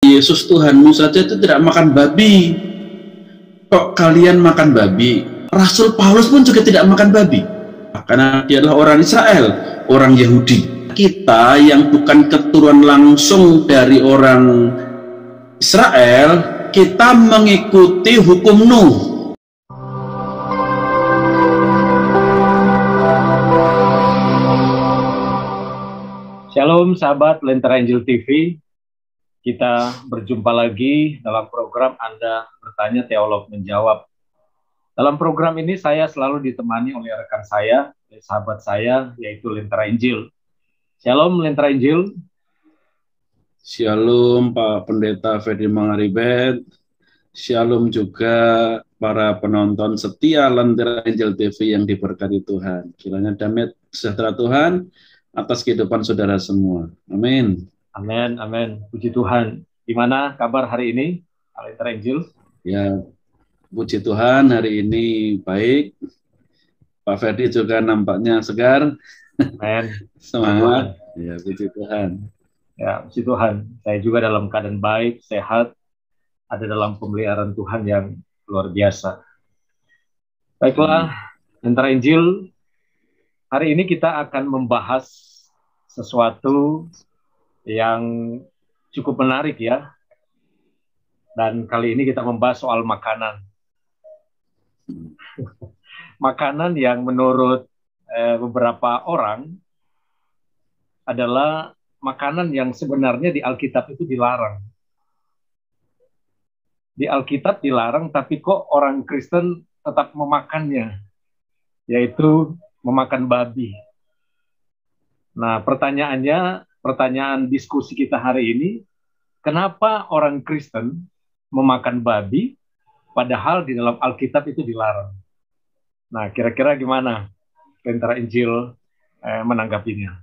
Yesus Tuhanmu saja itu tidak makan babi. Kok kalian makan babi? Rasul Paulus pun juga tidak makan babi. Karena dia adalah orang Israel, orang Yahudi. Kita yang bukan keturunan langsung dari orang Israel, kita mengikuti hukum Nuh. Shalom sahabat Lentera Injil TV. Kita berjumpa lagi dalam program Anda Bertanya Teolog Menjawab. Dalam program ini saya selalu ditemani oleh rekan saya, sahabat saya, yaitu Lentera Injil. Shalom Lentera Injil. Shalom Pak Pendeta Ferdi Mangaribet. Shalom juga para penonton setia Lentera Injil TV yang diberkati Tuhan. Kiranya damai sejahtera Tuhan atas kehidupan saudara semua. Amin. Amin, amin. Puji Tuhan. Gimana kabar hari ini, Lentera Injil? Ya, puji Tuhan hari ini baik. Pak Ferdi juga nampaknya segar. Amin. Semangat. Ya, puji Tuhan. Ya, puji Tuhan. Saya juga dalam keadaan baik, sehat, ada dalam pemeliharaan Tuhan yang luar biasa. Baiklah, Lentera Injil, hari ini kita akan membahas sesuatu yang cukup menarik ya. Dan kali ini kita membahas soal makanan. Makanan yang menurut beberapa orang adalah makanan yang sebenarnya di Alkitab itu dilarang. Di Alkitab dilarang, tapi kok orang Kristen tetap memakannya, yaitu memakan babi. Nah, pertanyaan diskusi kita hari ini, kenapa orang Kristen memakan babi, padahal di dalam Alkitab itu dilarang? Nah, kira-kira gimana Lentera Injil menanggapinya?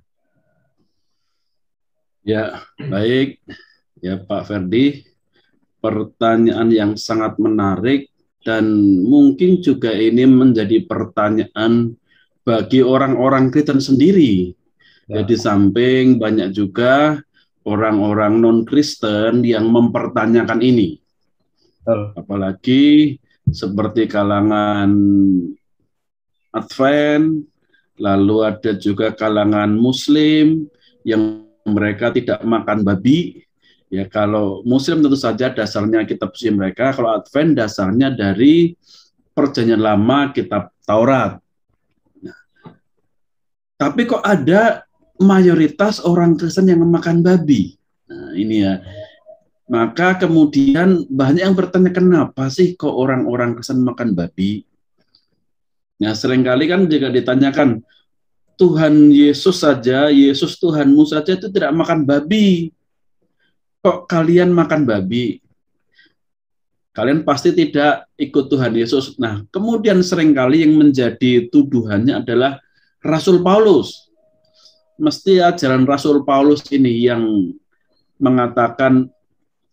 Ya, baik. Ya, Pak Ferdi, pertanyaan yang sangat menarik dan mungkin juga ini menjadi pertanyaan bagi orang-orang Kristen sendiri. Ya. Di samping banyak juga orang-orang non-Kristen yang mempertanyakan ini. Apalagi seperti kalangan Advent, lalu ada juga kalangan Muslim yang mereka tidak makan babi. Ya, kalau Muslim tentu saja dasarnya kitab suci mereka, kalau Advent dasarnya dari Perjanjian Lama, kitab Taurat. Nah, tapi kok ada mayoritas orang Kristen yang memakan babi? Nah, ini ya. Maka kemudian banyak yang bertanya, kenapa sih kok orang-orang Kristen makan babi? Nah, seringkali kan juga ditanyakan, Tuhan Yesus saja, Yesus Tuhanmu saja itu tidak makan babi. Kok kalian makan babi? Kalian pasti tidak ikut Tuhan Yesus. Nah, kemudian seringkali yang menjadi tuduhannya adalah Rasul Paulus. Mesti ajaran Rasul Paulus ini yang mengatakan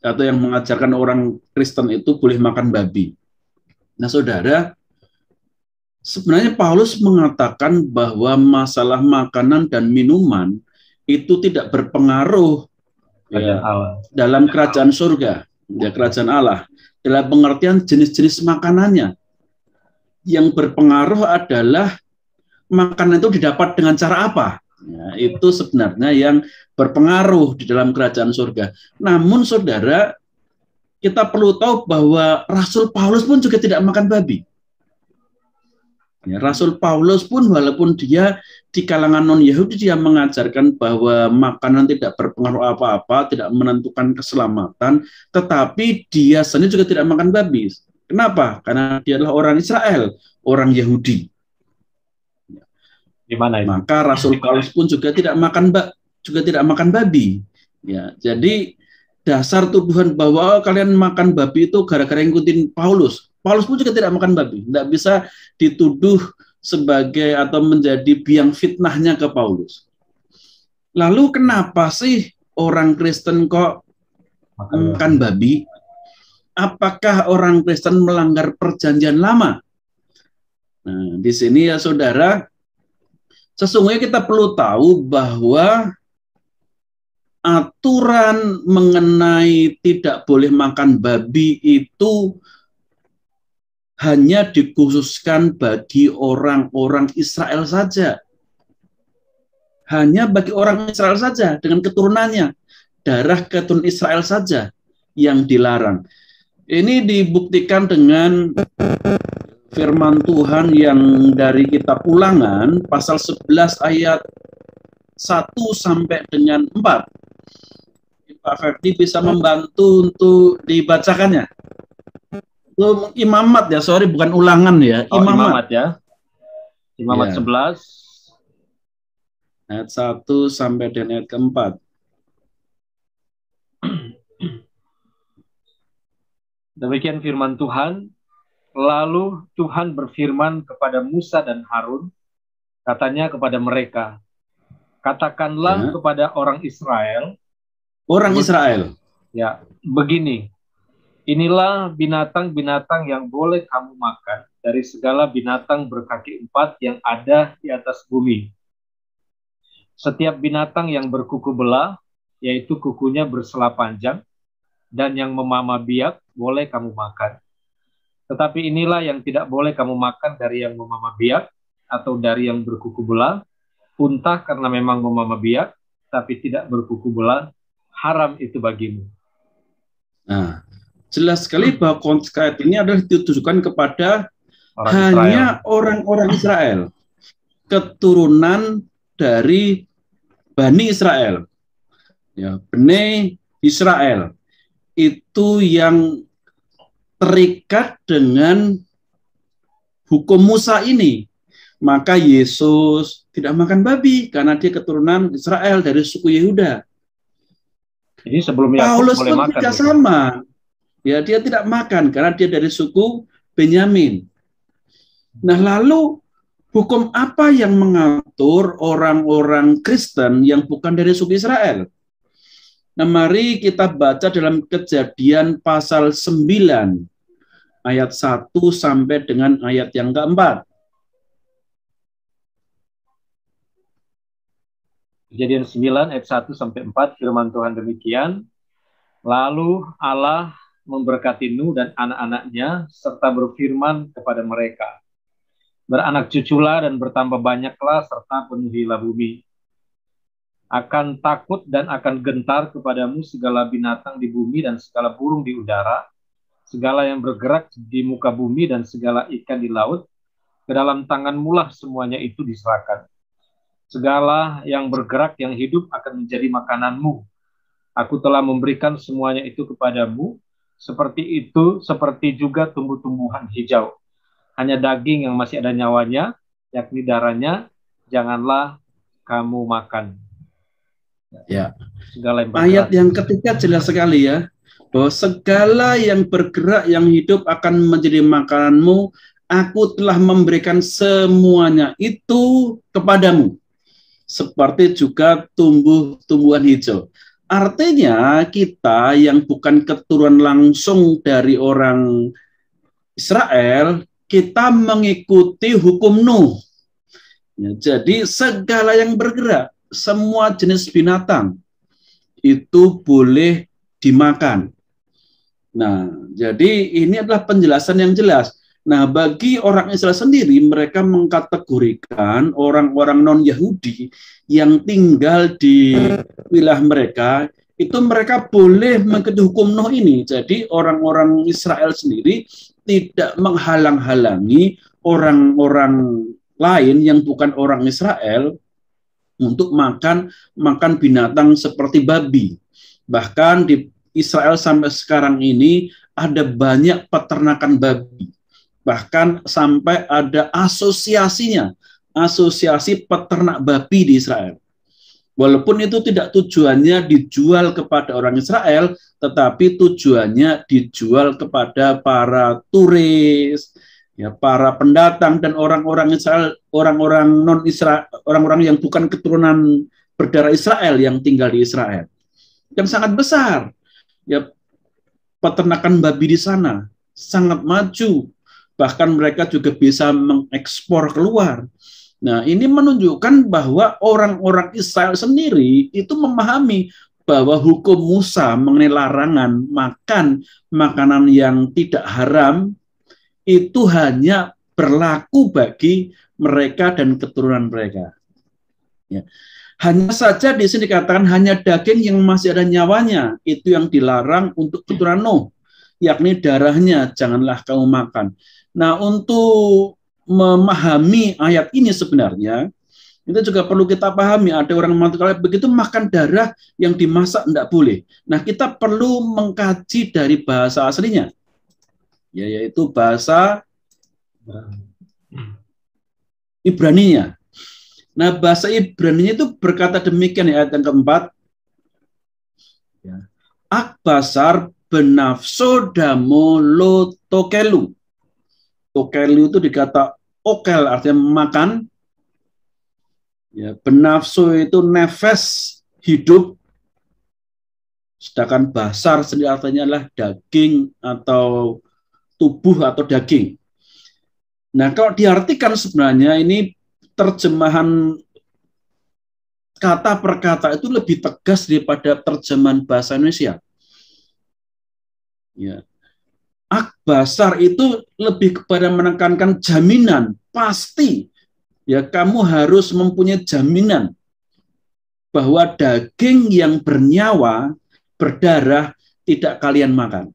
atau yang mengajarkan orang Kristen itu boleh makan babi. Nah, saudara, sebenarnya Paulus mengatakan bahwa masalah makanan dan minuman itu tidak berpengaruh ya, dalam kerajaan surga, ya, kerajaan Allah. Dalam pengertian jenis-jenis makanannya. Yang berpengaruh adalah makanan itu didapat dengan cara apa? Ya, itu sebenarnya yang berpengaruh di dalam kerajaan surga. Namun saudara, kita perlu tahu bahwa Rasul Paulus pun juga tidak makan babi. Ya, Rasul Paulus pun walaupun dia di kalangan non-Yahudi, dia mengajarkan bahwa makanan tidak berpengaruh apa-apa, tidak menentukan keselamatan, tetapi dia sendiri juga tidak makan babi. Kenapa? Karena dia adalah orang Israel, orang Yahudi. Gimana itu? Maka Rasul Paulus pun juga tidak makan babi. Ya, jadi dasar tuduhan bahwa kalian makan babi itu gara-gara ngikutin Paulus. Paulus pun juga tidak makan babi. Tidak bisa dituduh sebagai atau menjadi biang fitnahnya ke Paulus. Lalu kenapa sih orang Kristen kok makan babi? Apakah orang Kristen melanggar Perjanjian Lama? Nah, di sini ya saudara, sesungguhnya kita perlu tahu bahwa aturan mengenai tidak boleh makan babi itu hanya dikhususkan bagi orang-orang Israel saja. Hanya bagi orang Israel saja dengan keturunannya. Darah keturunan Israel saja yang dilarang. Ini dibuktikan dengan firman Tuhan yang dari kitab Ulangan pasal 11 ayat 1 sampai dengan 4. Pak Ferdi bisa membantu untuk dibacakannya. Imamat ya, sorry bukan Ulangan ya. Imamat ya. Imamat ya. 11 ayat 1 sampai dengan ayat keempat. Demikian firman Tuhan. Lalu Tuhan berfirman kepada Musa dan Harun, katanya kepada mereka, katakanlah kepada orang Israel. Orang Israel. Ya, begini. Inilah binatang-binatang yang boleh kamu makan dari segala binatang berkaki 4 yang ada di atas bumi. Setiap binatang yang berkuku belah, yaitu kukunya bersela panjang, dan yang memamah biak, boleh kamu makan. Tetapi inilah yang tidak boleh kamu makan dari yang memamah biak, atau dari yang berkuku belah, unta karena memang memamah biak, tapi tidak berkuku belah, haram itu bagimu. Nah, jelas sekali bahwa konteks ayat ini adalah ditujukan kepada hanya orang-orang Israel, keturunan dari Bani Israel, ya, Bani Israel itu yang terikat dengan hukum Musa ini. Maka Yesus tidak makan babi karena dia keturunan Israel dari suku Yehuda. Jadi sebelum Paulus boleh makan juga sama. Ya, dia tidak makan karena dia dari suku Benyamin. Nah, lalu hukum apa yang mengatur orang-orang Kristen yang bukan dari suku Israel? Nah, mari kita baca dalam Kejadian pasal 9 ayat 1 sampai dengan ayat yang keempat. Kejadian 9 ayat 1 sampai 4 firman Tuhan demikian. Lalu Allah memberkati Nuh dan anak-anaknya serta berfirman kepada mereka, beranak cuculah dan bertambah banyaklah serta penuhilah bumi. Akan takut dan akan gentar kepadamu segala binatang di bumi dan segala burung di udara, segala yang bergerak di muka bumi dan segala ikan di laut, ke dalam tanganmulah semuanya itu diserahkan. Segala yang bergerak yang hidup akan menjadi makananmu. Aku telah memberikan semuanya itu kepadamu, seperti juga tumbuh-tumbuhan hijau. Hanya daging yang masih ada nyawanya, yakni darahnya, janganlah kamu makan. Ya. Ayat yang ketiga jelas sekali ya, bahwa segala yang bergerak yang hidup akan menjadi makananmu. Aku telah memberikan semuanya itu kepadamu, seperti juga tumbuh-tumbuhan hijau. Artinya kita yang bukan keturunan langsung dari orang Israel, kita mengikuti hukum Nuh. Ya, jadi segala yang bergerak, semua jenis binatang itu boleh dimakan. Nah, jadi ini adalah penjelasan yang jelas. Nah, bagi orang Israel sendiri, mereka mengkategorikan orang-orang non-Yahudi yang tinggal di wilayah mereka, itu mereka boleh mengikuti hukum Nuh ini. Jadi orang-orang Israel sendiri tidak menghalang-halangi orang-orang lain yang bukan orang Israel untuk makan binatang seperti babi. Bahkan di Israel sampai sekarang ini ada banyak peternakan babi. Bahkan sampai ada asosiasinya, asosiasi peternak babi di Israel. Walaupun itu tidak tujuannya dijual kepada orang Israel, tetapi tujuannya dijual kepada para turis, ya, para pendatang dan orang-orang Israel, orang-orang non-Israel, orang-orang yang bukan keturunan berdarah Israel yang tinggal di Israel. Yang sangat besar. Ya, peternakan babi di sana sangat maju. Bahkan mereka juga bisa mengekspor keluar. Nah, ini menunjukkan bahwa orang-orang Israel sendiri itu memahami bahwa hukum Musa mengenai larangan makan makanan yang tidak haram itu hanya berlaku bagi mereka dan keturunan mereka. Ya. Hanya saja di sini dikatakan hanya daging yang masih ada nyawanya itu yang dilarang untuk keturunan Nuh, yakni darahnya janganlah kamu makan. Nah, untuk memahami ayat ini sebenarnya itu juga perlu kita pahami, ada orang mengatakan begitu makan darah yang dimasak tidak boleh. Nah, kita perlu mengkaji dari bahasa aslinya, yaitu bahasa Ibraninya. Nah, bahasa Ibraninya itu berkata demikian, ayat yang keempat, Akbasar benafso damo lo tokelu. Tokelu itu dikata okel, artinya makan. Ya, benafsu itu nefes, hidup, sedangkan basar sendiri artinya adalah daging atau tubuh atau daging. Nah, kalau diartikan sebenarnya ini terjemahan kata per kata itu lebih tegas daripada terjemahan bahasa Indonesia. Ya. Akbasar itu lebih kepada menekankan jaminan, pasti. Ya, kamu harus mempunyai jaminan bahwa daging yang bernyawa, berdarah, tidak kalian makan.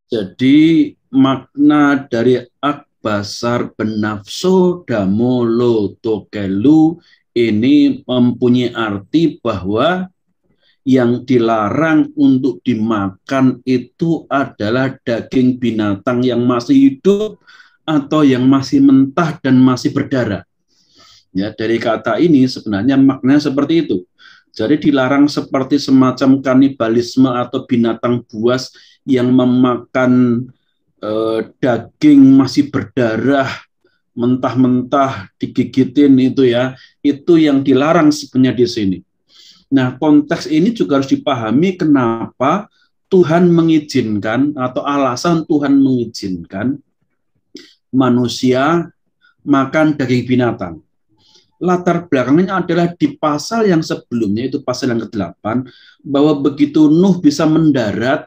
Jadi makna dari akbasar benafso damolo tokelu ini mempunyai arti bahwa yang dilarang untuk dimakan itu adalah daging binatang yang masih hidup atau yang masih mentah dan masih berdarah. Ya, dari kata ini sebenarnya maknanya seperti itu. Jadi dilarang seperti semacam kanibalisme atau binatang buas yang memakan daging masih berdarah, mentah-mentah, digigitin itu ya. Itu yang dilarang sebenarnya di sini. Nah, konteks ini juga harus dipahami kenapa Tuhan mengizinkan atau alasan Tuhan mengizinkan manusia makan daging binatang. Latar belakangnya adalah di pasal yang sebelumnya, itu pasal yang ke-8, bahwa begitu Nuh bisa mendarat,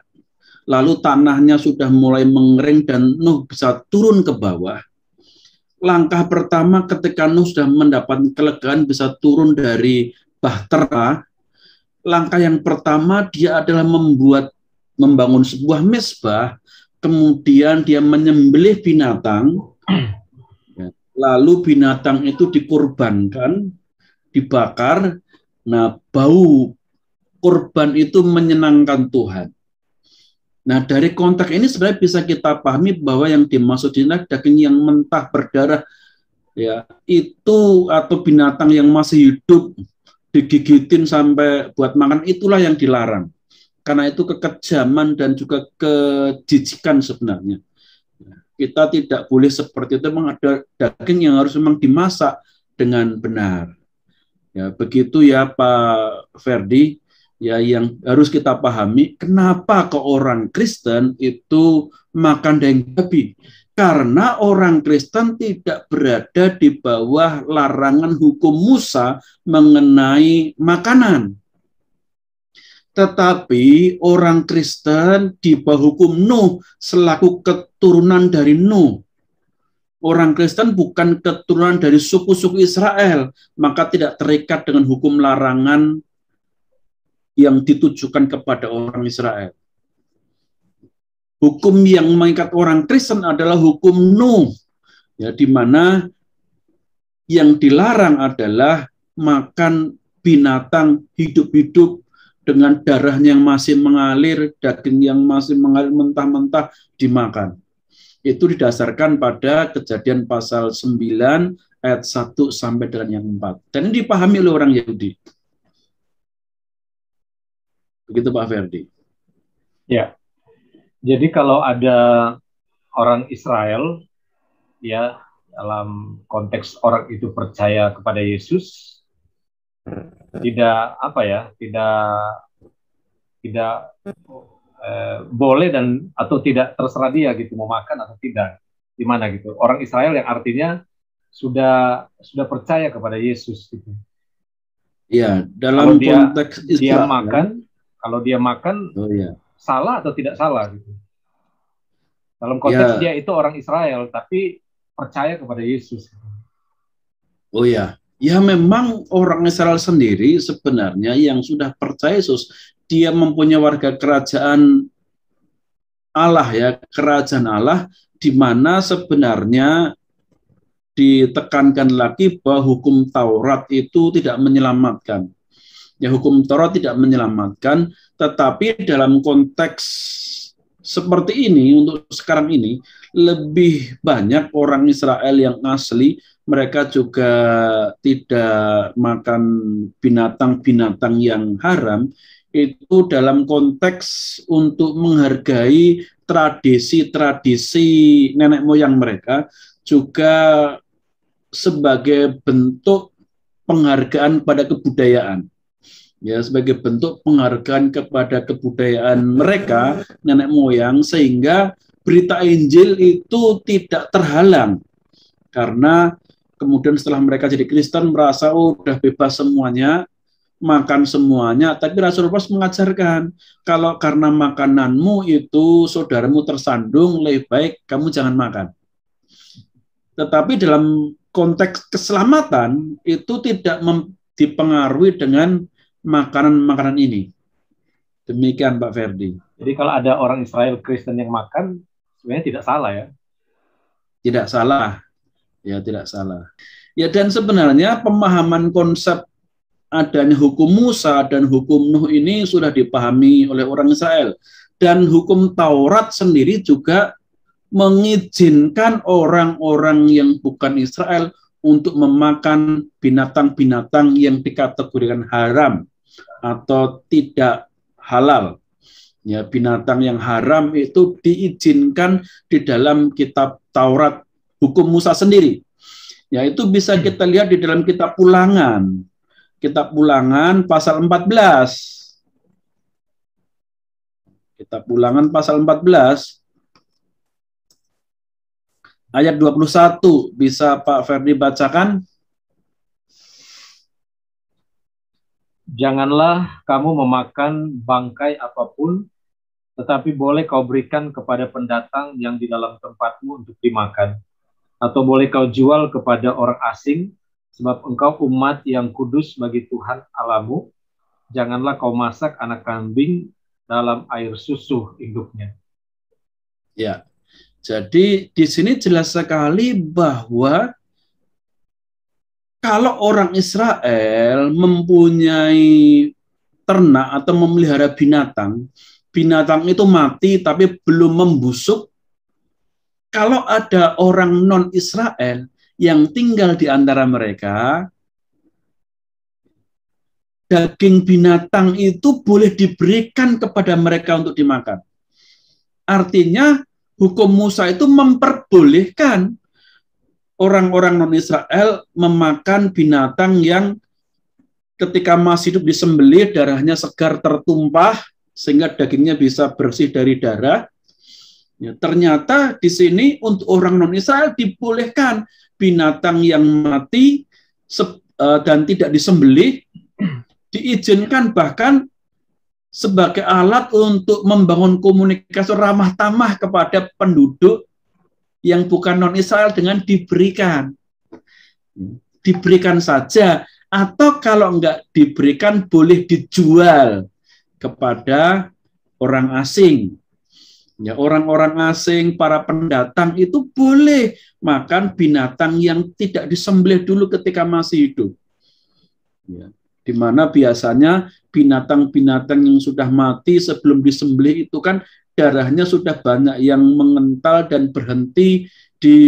lalu tanahnya sudah mulai mengering dan Nuh bisa turun ke bawah. Langkah pertama ketika Nuh sudah mendapat kelegaan bisa turun dari bahtera, langkah yang pertama dia adalah membangun sebuah mezbah, kemudian dia menyembelih binatang, lalu binatang itu dikorbankan, dibakar. Nah, bau korban itu menyenangkan Tuhan. Nah, dari konteks ini sebenarnya bisa kita pahami bahwa yang dimaksud ini adalah daging yang mentah berdarah, ya, itu atau binatang yang masih hidup digigitin sampai buat makan, itulah yang dilarang. Karena itu kekejaman dan juga kejijikan sebenarnya. Kita tidak boleh seperti itu, memang ada daging yang harus memang dimasak dengan benar. Ya, begitu ya Pak Ferdi, ya yang harus kita pahami kenapa ke orang Kristen itu makan daging babi. Karena orang Kristen tidak berada di bawah larangan hukum Musa mengenai makanan. Tetapi orang Kristen di bawah hukum Nuh selaku keturunan dari Nuh. Orang Kristen bukan keturunan dari suku-suku Israel, maka tidak terikat dengan hukum larangan yang ditujukan kepada orang Israel. Hukum yang mengikat orang Kristen adalah hukum Nuh, ya, di mana yang dilarang adalah makan binatang hidup-hidup dengan darahnya yang masih mengalir, daging yang masih mengalir mentah-mentah dimakan. Itu didasarkan pada Kejadian pasal 9 ayat 1 sampai dengan yang 4. Dan ini dipahami oleh orang Yahudi. Begitu Pak Ferdi. Ya. Jadi kalau ada orang Israel, ya, dalam konteks orang itu percaya kepada Yesus, tidak boleh dan atau tidak terserah dia gitu mau makan atau tidak, di mana gitu. Orang Israel yang artinya sudah percaya kepada Yesus gitu. Ya, Kalau dalam konteks dia Israel. makan, kalau dia makan, Oh ya. salah atau tidak salah gitu. Dalam konteks dia itu orang Israel, tapi percaya kepada Yesus. Oh ya, ya memang orang Israel sendiri sebenarnya yang sudah percaya Yesus, dia mempunyai warga kerajaan Allah ya, kerajaan Allah, di mana sebenarnya ditekankan lagi bahwa hukum Taurat itu tidak menyelamatkan. Ya, hukum Taurat tidak menyelamatkan, tetapi dalam konteks seperti ini, untuk sekarang ini, lebih banyak orang Israel yang asli, mereka juga tidak makan binatang-binatang yang haram, itu dalam konteks untuk menghargai tradisi-tradisi nenek moyang mereka, juga sebagai bentuk penghargaan pada kebudayaan. Ya, sebagai bentuk penghargaan kepada kebudayaan mereka, nenek moyang, sehingga berita Injil itu tidak terhalang. Karena kemudian setelah mereka jadi Kristen, merasa udah bebas semuanya, makan semuanya, tapi Rasul Paulus mengajarkan, kalau karena makananmu itu saudaramu tersandung, lebih baik kamu jangan makan. Tetapi dalam konteks keselamatan, itu tidak dipengaruhi dengan makanan-makanan ini. Demikian Pak Ferdi. Jadi kalau ada orang Israel Kristen yang makan, sebenarnya tidak salah ya? Tidak salah. Ya, tidak salah. Ya, dan sebenarnya pemahaman konsep adanya hukum Musa dan hukum Nuh ini sudah dipahami oleh orang Israel. Dan hukum Taurat sendiri juga mengizinkan orang-orang yang bukan Israel untuk memakan binatang-binatang yang dikategorikan haram atau tidak halal. Ya, binatang yang haram itu diizinkan di dalam kitab Taurat, hukum Musa sendiri. Ya, itu bisa kita lihat di dalam kitab Ulangan. Kitab Ulangan pasal 14. Kitab Ulangan pasal 14 ayat 21. Bisa Pak Ferdi bacakan? Janganlah kamu memakan bangkai apapun, tetapi boleh kau berikan kepada pendatang yang di dalam tempatmu untuk dimakan. Atau boleh kau jual kepada orang asing, sebab engkau umat yang kudus bagi Tuhan Allahmu. Janganlah kau masak anak kambing dalam air susu induknya. Ya, jadi di sini jelas sekali bahwa kalau orang Israel mempunyai ternak atau memelihara binatang, binatang itu mati tapi belum membusuk, kalau ada orang non-Israel yang tinggal di antara mereka, daging binatang itu boleh diberikan kepada mereka untuk dimakan. Artinya, hukum Musa itu memperbolehkan orang-orang non-Israel memakan binatang yang ketika masih hidup disembelih, darahnya segar tertumpah, sehingga dagingnya bisa bersih dari darah. Ya, ternyata di sini untuk orang non-Israel dibolehkan binatang yang mati dan tidak disembelih, diizinkan bahkan sebagai alat untuk membangun komunikasi ramah tamah kepada penduduk yang bukan non-Israel dengan diberikan. Diberikan saja, atau kalau enggak diberikan boleh dijual kepada orang asing. Ya, orang-orang asing, para pendatang itu boleh makan binatang yang tidak disembelih dulu ketika masih hidup. Ya, di mana biasanya binatang-binatang yang sudah mati sebelum disembelih itu kan darahnya sudah banyak yang mengental dan berhenti di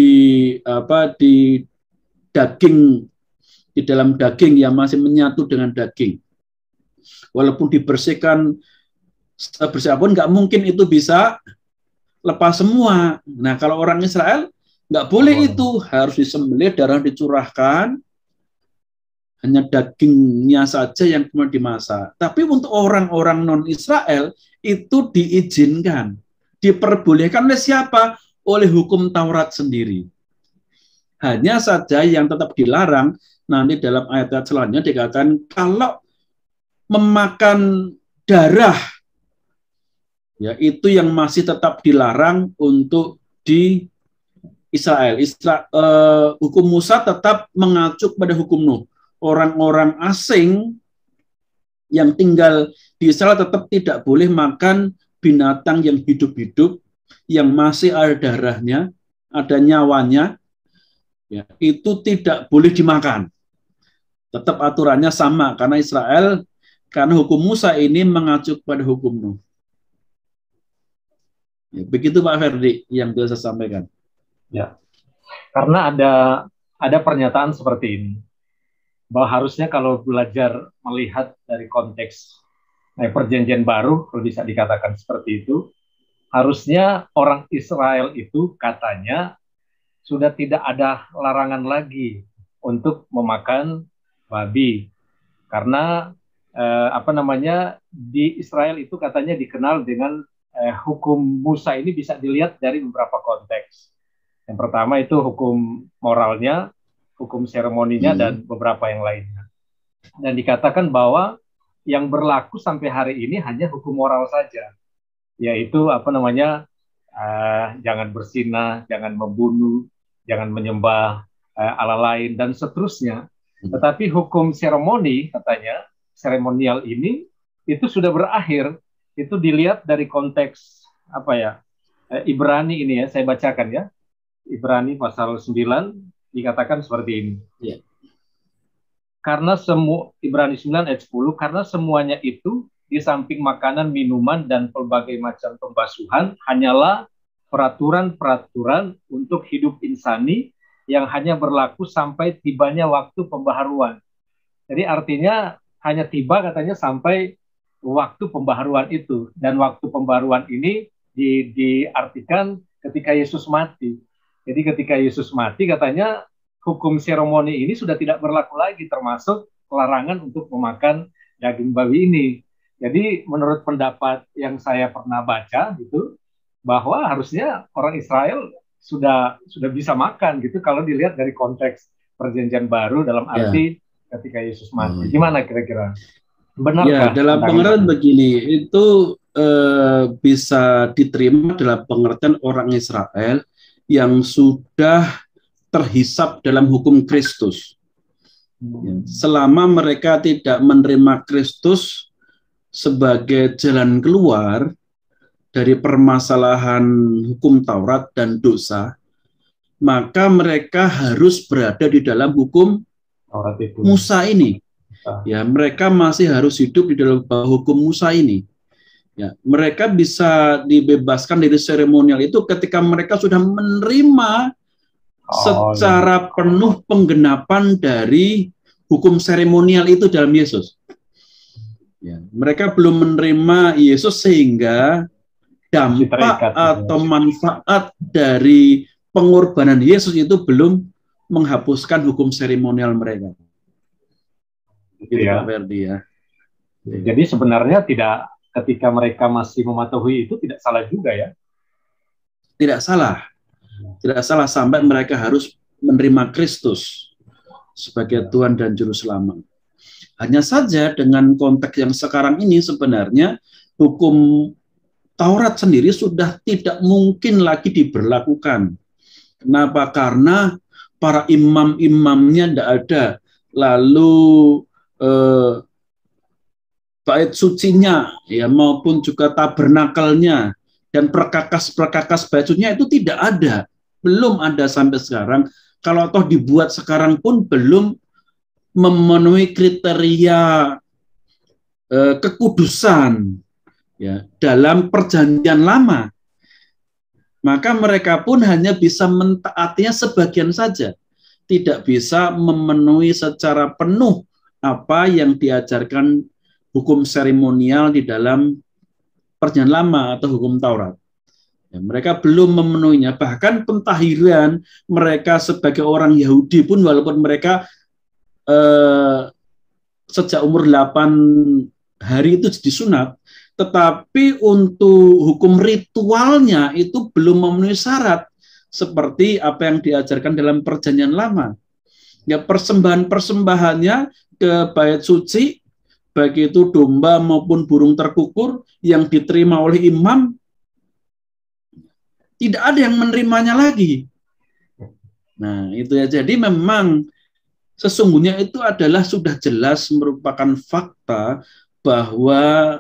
daging, di dalam daging yang masih menyatu dengan daging. Walaupun dibersihkan sebersih apapun, nggak mungkin itu bisa lepas semua. Nah, kalau orang Israel nggak boleh itu, harus disembelih, darah dicurahkan, hanya dagingnya saja yang kemudian dimasak. Tapi untuk orang-orang non-Israel itu diizinkan, diperbolehkan oleh siapa? Oleh hukum Taurat sendiri. Hanya saja yang tetap dilarang nanti dalam ayat-ayat selanjutnya dikatakan kalau memakan darah, ya itu yang masih tetap dilarang untuk di Israel. Hukum Musa tetap mengacu pada hukum Nuh. Orang-orang asing yang tinggal di Israel tetap tidak boleh makan binatang yang hidup-hidup, yang masih ada darahnya, ada nyawanya, ya, itu tidak boleh dimakan. Tetap aturannya sama, karena Israel, karena hukum Musa ini mengacu pada hukum Nuh. Ya, begitu Pak Ferdi yang bisa saya sampaikan. Ya, karena ada pernyataan seperti ini, bahwa harusnya kalau belajar melihat dari konteks perjanjian baru, kalau bisa dikatakan seperti itu, harusnya orang Israel itu katanya sudah tidak ada larangan lagi untuk memakan babi, karena di Israel itu katanya dikenal dengan hukum Musa ini bisa dilihat dari beberapa konteks. Yang pertama itu hukum moralnya, hukum seremoninya, dan beberapa yang lainnya. Dan dikatakan bahwa yang berlaku sampai hari ini hanya hukum moral saja, yaitu jangan berzina, jangan membunuh, jangan menyembah ala lain, dan seterusnya. Tetapi hukum seremoni, katanya, seremonial ini, itu sudah berakhir. Itu dilihat dari konteks Ibrani ini ya, saya bacakan ya. Ibrani pasal 9 dikatakan seperti ini. Yeah. Karena Ibrani 9 ayat 10, karena semuanya itu di samping makanan, minuman, dan berbagai macam pembasuhan hanyalah peraturan-peraturan untuk hidup insani yang hanya berlaku sampai tibanya waktu pembaharuan. Jadi artinya hanya tiba katanya sampai waktu pembaharuan itu, dan waktu pembaharuan ini diartikan ketika Yesus mati. Jadi ketika Yesus mati katanya hukum seremoni ini sudah tidak berlaku lagi, termasuk larangan untuk memakan daging babi ini. Jadi menurut pendapat yang saya pernah baca gitu, bahwa harusnya orang Israel sudah bisa makan gitu kalau dilihat dari konteks perjanjian baru dalam arti ketika Yesus mati. Gimana kira-kira? Benarkah? Ya, dalam pengertian begini, itu bisa diterima dalam pengertian orang Israel yang sudah terhisap dalam hukum Kristus. Selama mereka tidak menerima Kristus sebagai jalan keluar dari permasalahan hukum Taurat dan dosa, maka mereka harus berada di dalam hukum Musa ini. Ya, mereka masih harus hidup di dalam hukum Musa ini. Ya, mereka bisa dibebaskan dari seremonial itu ketika mereka sudah menerima secara penuh penggenapan dari hukum seremonial itu dalam Yesus. Ya, mereka belum menerima Yesus sehingga dampak atau manfaat dari pengorbanan Yesus itu belum menghapuskan hukum seremonial mereka. Gitu ya. Pak Ferdi ya. Jadi sebenarnya tidak, ketika mereka masih mematuhi itu tidak salah juga ya? Tidak salah. Tidak salah sampai mereka harus menerima Kristus sebagai Tuhan dan Juru Selamat. Hanya saja dengan konteks yang sekarang ini sebenarnya hukum Taurat sendiri sudah tidak mungkin lagi diberlakukan. Kenapa? Karena para imam-imamnya tidak ada. Lalu bait sucinya ya maupun juga tabernakelnya dan perkakas bait sucinya itu tidak ada, belum ada sampai sekarang. Kalau toh dibuat sekarang pun belum memenuhi kriteria kekudusan ya dalam perjanjian lama. Maka mereka pun hanya bisa mentaatinya sebagian saja, tidak bisa memenuhi secara penuh apa yang diajarkan hukum seremonial di dalam perjanjian lama atau hukum Taurat. Ya, mereka belum memenuhinya. Bahkan pentahiran mereka sebagai orang Yahudi pun walaupun mereka sejak umur 8 hari itu disunat, tetapi untuk hukum ritualnya itu belum memenuhi syarat. seperti apa yang diajarkan dalam Perjanjian Lama. Ya, persembahan-persembahannya ke bait suci, baik itu domba maupun burung terkukur yang diterima oleh imam, tidak ada yang menerimanya lagi. Nah, itu ya. Jadi memang sesungguhnya itu adalah sudah jelas merupakan fakta bahwa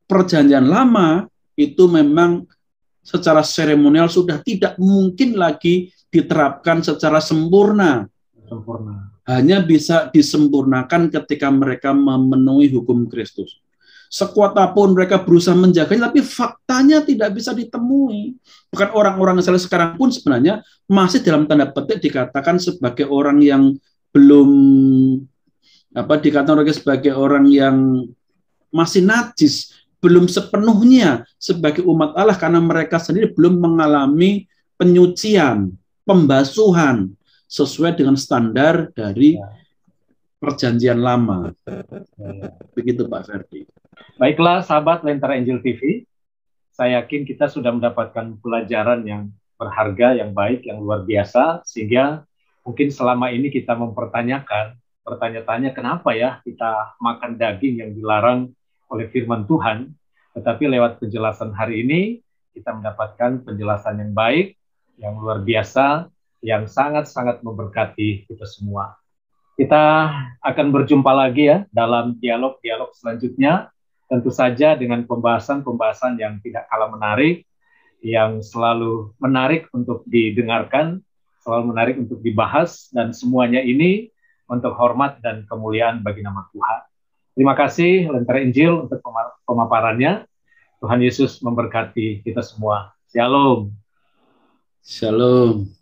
Perjanjian Lama itu memang secara seremonial sudah tidak mungkin lagi diterapkan secara sempurna. Hanya bisa disempurnakan ketika mereka memenuhi hukum Kristus. Sekuat apapun mereka berusaha menjaganya, tapi faktanya tidak bisa ditemui. Bahkan orang-orang Israel sekarang pun sebenarnya masih dalam tanda petik dikatakan sebagai orang yang belum dikatakan sebagai orang yang masih najis, belum sepenuhnya sebagai umat Allah karena mereka sendiri belum mengalami penyucian, pembasuhan sesuai dengan standar dari Perjanjian Lama. Begitu Pak Ferdi. Baiklah sahabat Lentera Injil TV, saya yakin kita sudah mendapatkan pelajaran yang berharga, yang baik, yang luar biasa, sehingga mungkin selama ini kita mempertanyakan, bertanya-tanya kenapa ya kita makan daging yang dilarang oleh firman Tuhan, tetapi lewat penjelasan hari ini, kita mendapatkan penjelasan yang baik, yang luar biasa, yang sangat-sangat memberkati kita semua. Kita akan berjumpa lagi ya dalam dialog-dialog selanjutnya, tentu saja dengan pembahasan-pembahasan yang tidak kalah menarik, yang selalu menarik untuk didengarkan, selalu menarik untuk dibahas, dan semuanya ini untuk hormat dan kemuliaan bagi nama Tuhan. Terima kasih Lentera Injil untuk pemaparannya. Tuhan Yesus memberkati kita semua. Shalom. Shalom.